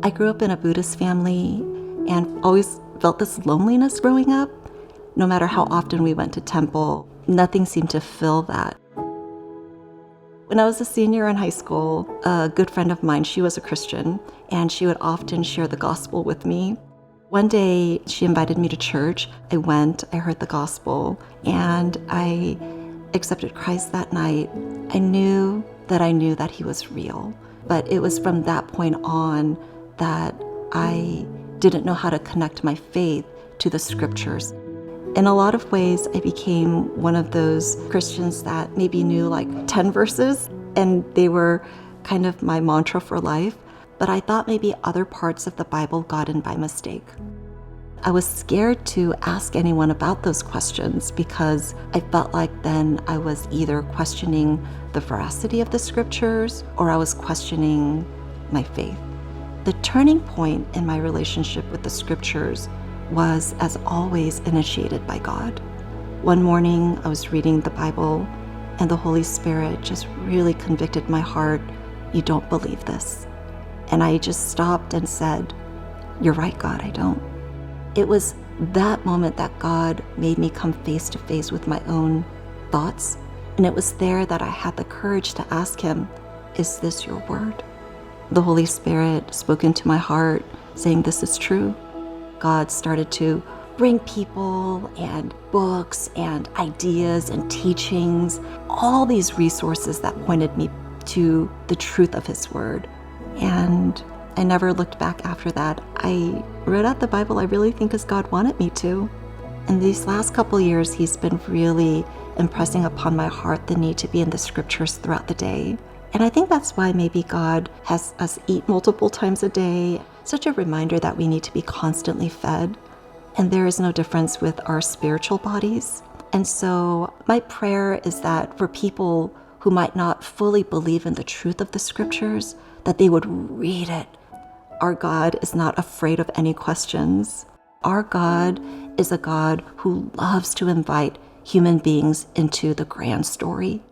I grew up in a Buddhist family and always felt this loneliness growing up. No matter how often we went to temple, nothing seemed to fill that. When I was a senior in high school, a good friend of mine, she was a Christian, and she would often share the gospel with me. One day, she invited me to church. I went, I heard the gospel, and I accepted Christ that night. I knew that he was real, but it was from that point on that I didn't know how to connect my faith to the scriptures. In a lot of ways, I became one of those Christians that maybe knew like 10 verses, and they were kind of my mantra for life, but I thought maybe other parts of the Bible got in by mistake. I was scared to ask anyone about those questions because I felt like then I was either questioning the veracity of the scriptures or I was questioning my faith. The turning point in my relationship with the scriptures was, as always, initiated by God. One morning, I was reading the Bible, and the Holy Spirit just really convicted my heart, "You don't believe this." And I just stopped and said, "You're right, God, I don't." It was that moment that God made me come face to face with my own thoughts, and it was there that I had the courage to ask him, "Is this your word?" The Holy Spirit spoke into my heart, saying, "This is true." God started to bring people and books and ideas and teachings, all these resources that pointed me to the truth of his word. And I never looked back after that. I read out the Bible, I really think, as God wanted me to. In these last couple years, he's been really impressing upon my heart the need to be in the scriptures throughout the day. And I think that's why maybe God has us eat multiple times a day, such a reminder that we need to be constantly fed. And there is no difference with our spiritual bodies. And so my prayer is that for people who might not fully believe in the truth of the scriptures, that they would read it. Our God is not afraid of any questions. Our God is a God who loves to invite human beings into the grand story.